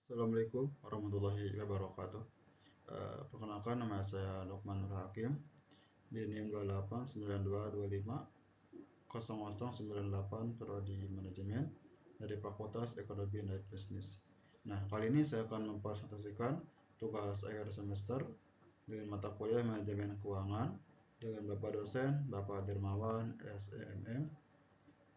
Assalamualaikum warahmatullahi wabarakatuh. Perkenalkan, nama saya Lukman Nur Hakim di NIM 2892250098 Prodi Manajemen dari Fakultas Ekonomi dan Bisnis. Nah, kali ini saya akan mempresentasikan tugas akhir semester dengan mata kuliah Manajemen Keuangan dengan Bapak dosen Bapak Dermawan SEMM.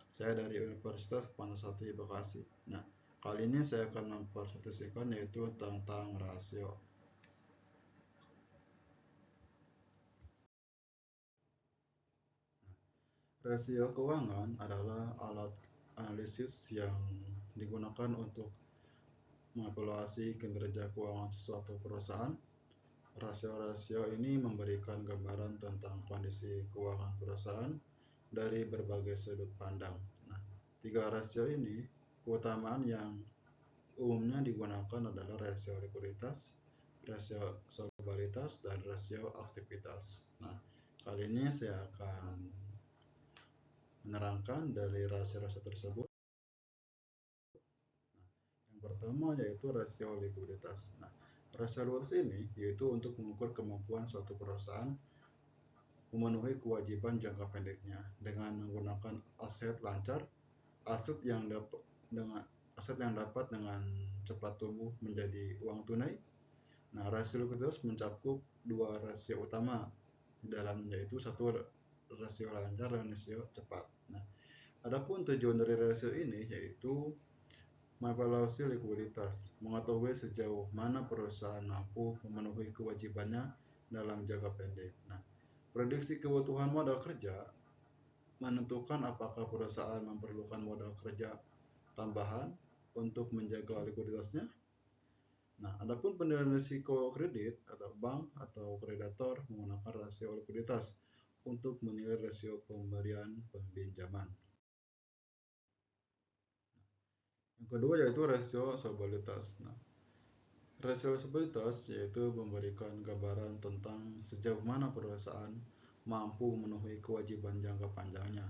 Saya dari Universitas Pansasati Bekasi. Nah, kali ini saya akan mempresentasikan yaitu tentang rasio. Rasio keuangan adalah alat analisis yang digunakan untuk mengevaluasi kinerja keuangan suatu perusahaan. Rasio-rasio ini memberikan gambaran tentang kondisi keuangan perusahaan dari berbagai sudut pandang. Nah, tiga rasio ini keutamaan yang umumnya digunakan adalah rasio likuiditas, rasio solvabilitas, dan rasio aktivitas. Nah, kali ini saya akan menerangkan dari rasio-rasio tersebut. Yang pertama yaitu rasio likuiditas. Nah, rasio likuiditas ini yaitu untuk mengukur kemampuan suatu perusahaan memenuhi kewajiban jangka pendeknya dengan menggunakan aset lancar, aset yang dapat dengan cepat tumbuh menjadi uang tunai. Nah, rasio likuiditas mencakup dua rasio utama di dalamnya, yaitu satu rasio lancar dan rasio cepat. Nah, adapun tujuan dari rasio ini yaitu mengevaluasi likuiditas, mengetahui sejauh mana perusahaan mampu memenuhi kewajibannya dalam jangka pendek. Nah, prediksi kebutuhan modal kerja menentukan apakah perusahaan memerlukan modal kerja tambahan untuk menjaga likuiditasnya. Nah, adapun penilaian risiko kredit atau bank atau kreditor menggunakan rasio likuiditas untuk menilai rasio pemberian pinjaman. Yang kedua yaitu rasio solvabilitas. Nah, rasio solvabilitas yaitu memberikan gambaran tentang sejauh mana perusahaan mampu memenuhi kewajiban jangka panjangnya.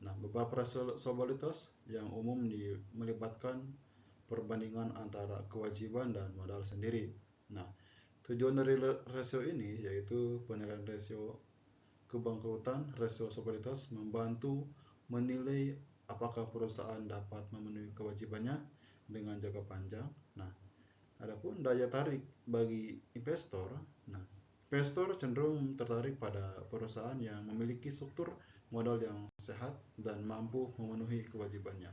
Nah, beberapa rasio solvabilitas yang umum melibatkan perbandingan antara kewajiban dan modal sendiri. Nah, tujuan dari rasio ini yaitu penilaian rasio kebangkrutan. Rasio solvabilitas membantu menilai apakah perusahaan dapat memenuhi kewajibannya dengan jangka panjang. Nah, adapun daya tarik bagi investor. Nah, investor cenderung tertarik pada perusahaan yang memiliki struktur modal yang sehat dan mampu memenuhi kewajibannya.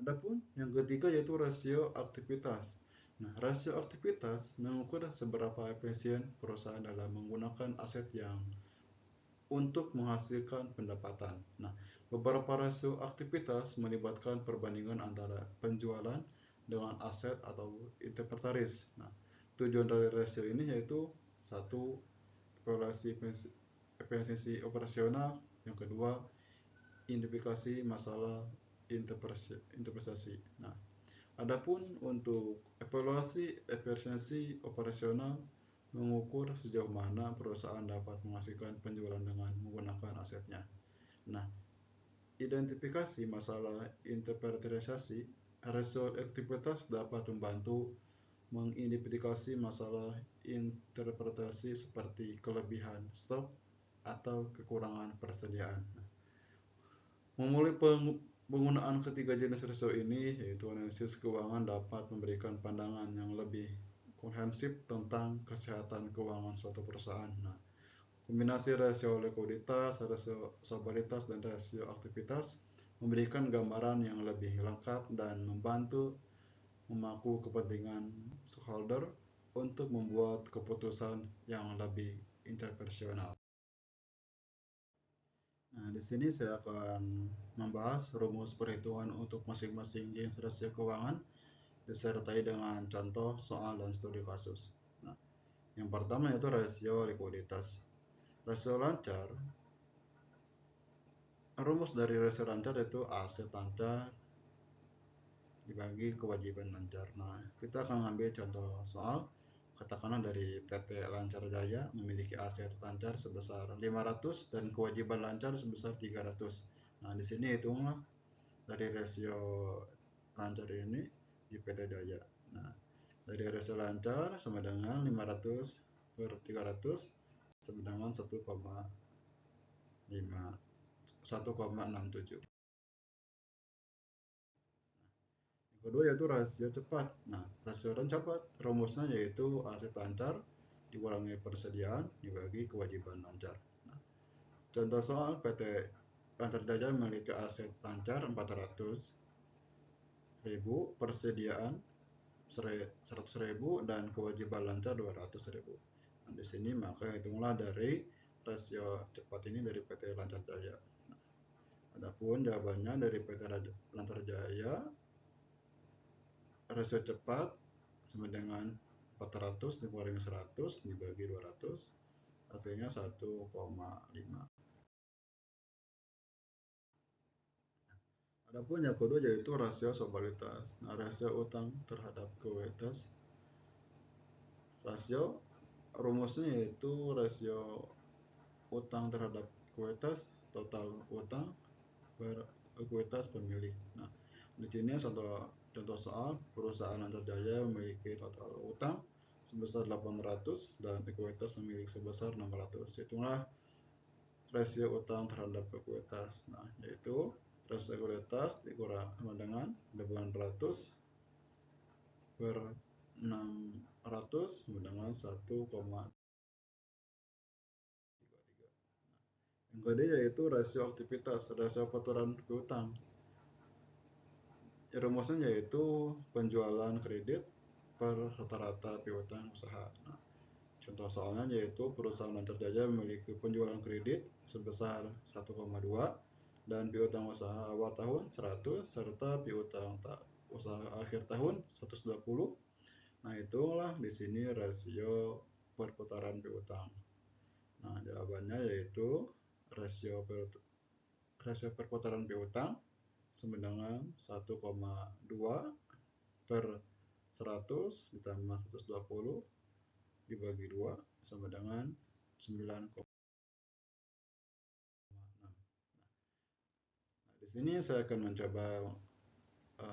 Adapun yang ketiga yaitu rasio aktivitas. Nah, rasio aktivitas mengukur seberapa efisien perusahaan dalam menggunakan aset yang untuk menghasilkan pendapatan. Nah, beberapa rasio aktivitas melibatkan perbandingan antara penjualan dengan aset atau inventaris. Nah, tujuan dari rasio ini yaitu satu, evaluasi efisiensi operasional, yang kedua, identifikasi masalah interpretasi. Nah, adapun untuk evaluasi efisiensi operasional mengukur sejauh mana perusahaan dapat menghasilkan penjualan dengan menggunakan asetnya. Nah, identifikasi masalah interpretasi, rasio aktivitas dapat membantu mengidentifikasi masalah interpretasi seperti kelebihan stok atau kekurangan persediaan. Nah, memulai penggunaan ketiga jenis rasio ini, yaitu analisis keuangan, dapat memberikan pandangan yang lebih komprehensif tentang kesehatan keuangan suatu perusahaan. Nah, kombinasi rasio likuiditas, rasio solvabilitas, dan rasio aktivitas memberikan gambaran yang lebih lengkap dan membantu memangku kepentingan stakeholder untuk membuat keputusan yang lebih interpersonal. Nah, di sini saya akan membahas rumus perhitungan untuk masing-masing jenis rasio keuangan disertai dengan contoh, soal, dan studi kasus. Nah, yang pertama yaitu rasio likuiditas. Rasio lancar, rumus dari rasio lancar yaitu aset lancar dibagi kewajiban lancar. Nah, kita akan mengambil contoh soal. Katakanlah dari PT Lancar Jaya memiliki aset lancar sebesar 500 dan kewajiban lancar sebesar 300. Nah, di sini hitunglah dari rasio lancar ini di PT Jaya. Nah, dari rasio lancar sama dengan 500 per 300 sama dengan 1,67. Yang kedua yaitu rasio cepat. Nah, rasio cepat rumusnya yaitu aset lancar dikurangi persediaan dibagi kewajiban lancar. Nah, contoh soal PT Lancar Jaya memiliki aset lancar 400.000, persediaan 100.000 dan kewajiban lancar 200.000. Nah, di sini maka hitunglah dari rasio cepat ini dari PT Lancar Jaya. Nah, adapun jawabannya dari PT Lancar Jaya, rasio cepat sama dengan 400 dikurangi 100 dibagi 200, hasilnya 1,5. Adapun yang kedua yaitu rasio solvabilitas. Nah, rasio utang terhadap kualitas. Rasio rumusnya yaitu rasio utang terhadap kualitas total utang per ekuitas pemilik. Nah, di sini contoh soal perusahaan Lancar Jaya memiliki total utang sebesar 800 dan ekuitas pemilik sebesar 600. Itulah rasio utang terhadap ekuitas. Nah, yaitu rasio ekuitas dikurang sama dengan 800 per 600 sama dengan 1,33. Yang kedua yaitu rasio aktivitas, rasio perputaran piutang. Rumusnya yaitu penjualan kredit per rata-rata piutang usaha. Nah, contoh soalnya yaitu perusahaan Lancar Jaya memiliki penjualan kredit sebesar 1,2 dan piutang usaha awal tahun 100 serta piutang usaha akhir tahun 120. Nah, itulah di sini rasio perputaran piutang. Nah, jawabannya yaitu rasio perputaran piutang sama dengan 1,2 per 100 ditambah 120 dibagi 2 sama dengan 9,6. Nah, di sini saya akan mencoba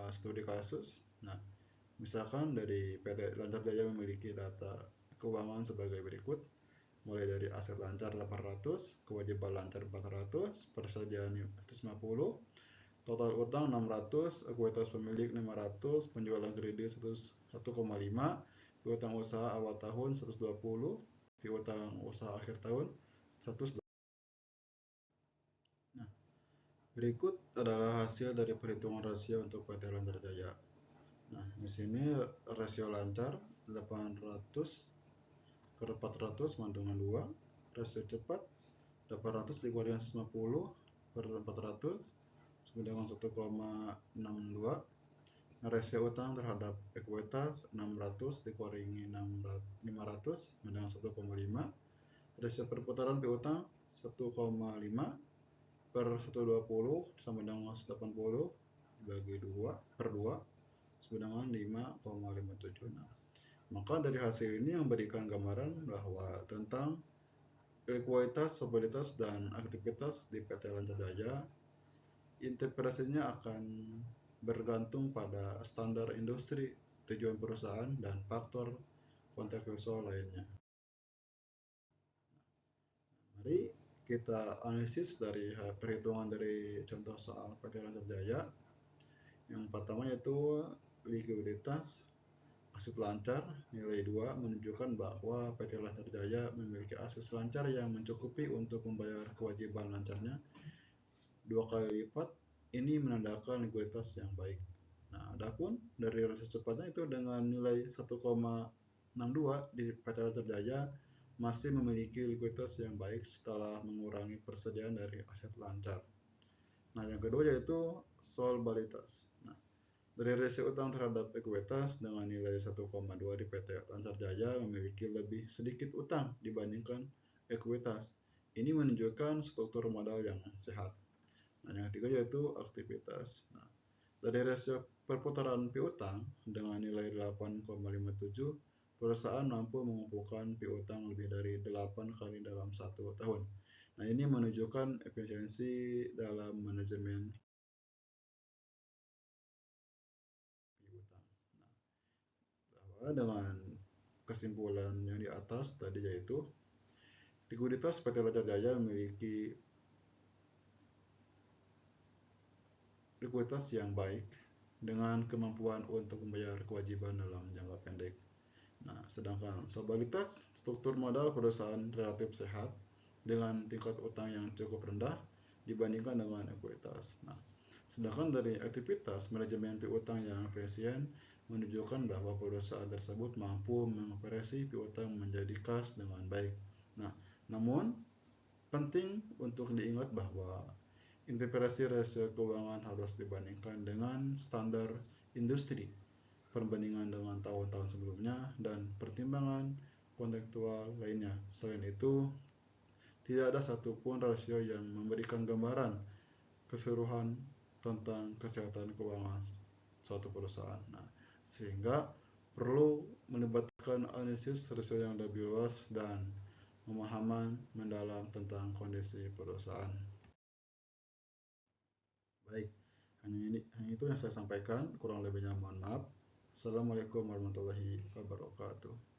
studi kasus. Nah, misalkan dari PT Lancar Jaya memiliki data keuangan sebagai berikut. Mulai dari aset lancar 800, kewajiban lancar 400, persediaan 150, total utang 600, ekuitas pemilik 500, penjualan kredit 1,5, piutang usaha awal tahun 120, piutang usaha akhir tahun 100. Nah, berikut adalah hasil dari perhitungan rasio untuk PT Lancar Jaya. Nah, di sini rasio lancar 800 per 400 sama dengan 2, rasio cepat 800 dikurangi 150 per 400 sama dengan 1,62. Rasio utang terhadap ekuitas 600 dikurangi 500 sama dengan 1,5. Rasio perputaran piutang 1,5 per 120 sama dengan 180 dibagi 2 per 2 sama dengan 5,576. Maka dari hasil ini memberikan gambaran bahwa tentang likuiditas, solvabilitas, dan aktivitas di PT Lancar Jaya, interpretasinya akan bergantung pada standar industri, tujuan perusahaan, dan faktor kontekstual lainnya. Mari kita analisis dari perhitungan dari contoh soal PT Lancar Jaya. Yang pertama yaitu likuiditas. Aset lancar nilai 2 menunjukkan bahwa PT Lancar Jaya memiliki aset lancar yang mencukupi untuk membayar kewajiban lancarnya 2 kali lipat. Ini menandakan likuiditas yang baik. Nah, adapun dari rasio cepatnya itu dengan nilai 1,62 di PT Lancar Jaya masih memiliki likuiditas yang baik setelah mengurangi persediaan dari aset lancar. Nah, yang kedua yaitu solvabilitas. Nah, dari rasio utang terhadap ekuitas dengan nilai 1,2 di PT Lancar Jaya memiliki lebih sedikit utang dibandingkan ekuitas. Ini menunjukkan struktur modal yang sehat. Nah, yang ketiga yaitu aktivitas. Nah, dari rasio perputaran piutang dengan nilai 8,57, perusahaan mampu mengumpulkan piutang lebih dari 8 kali dalam 1 tahun. Nah, ini menunjukkan efisiensi dalam manajemen dengan kesimpulan yang di atas tadi, yaitu likuiditas PT Raja Jaya memiliki likuiditas yang baik dengan kemampuan untuk membayar kewajiban dalam jangka pendek. Nah, sedangkan stabilitas struktur modal perusahaan relatif sehat dengan tingkat utang yang cukup rendah dibandingkan dengan ekuitas. Nah, sedangkan dari aktivitas manajemen piutang yang efisien menunjukkan bahwa perusahaan tersebut mampu mengoperasi piutang menjadi kas dengan baik. Nah, namun penting untuk diingat bahwa integrasi rasio keuangan harus dibandingkan dengan standar industri, perbandingan dengan tahun-tahun sebelumnya, dan pertimbangan kontekstual lainnya. Selain itu, tidak ada satupun rasio yang memberikan gambaran keseluruhan tentang kesehatan keuangan suatu perusahaan. Nah, sehingga perlu melibatkan analisis rasio yang lebih luas dan pemahaman mendalam tentang kondisi perusahaan. Baik, hanya itu yang saya sampaikan, kurang lebihnya mohon maaf. Assalamualaikum warahmatullahi wabarakatuh.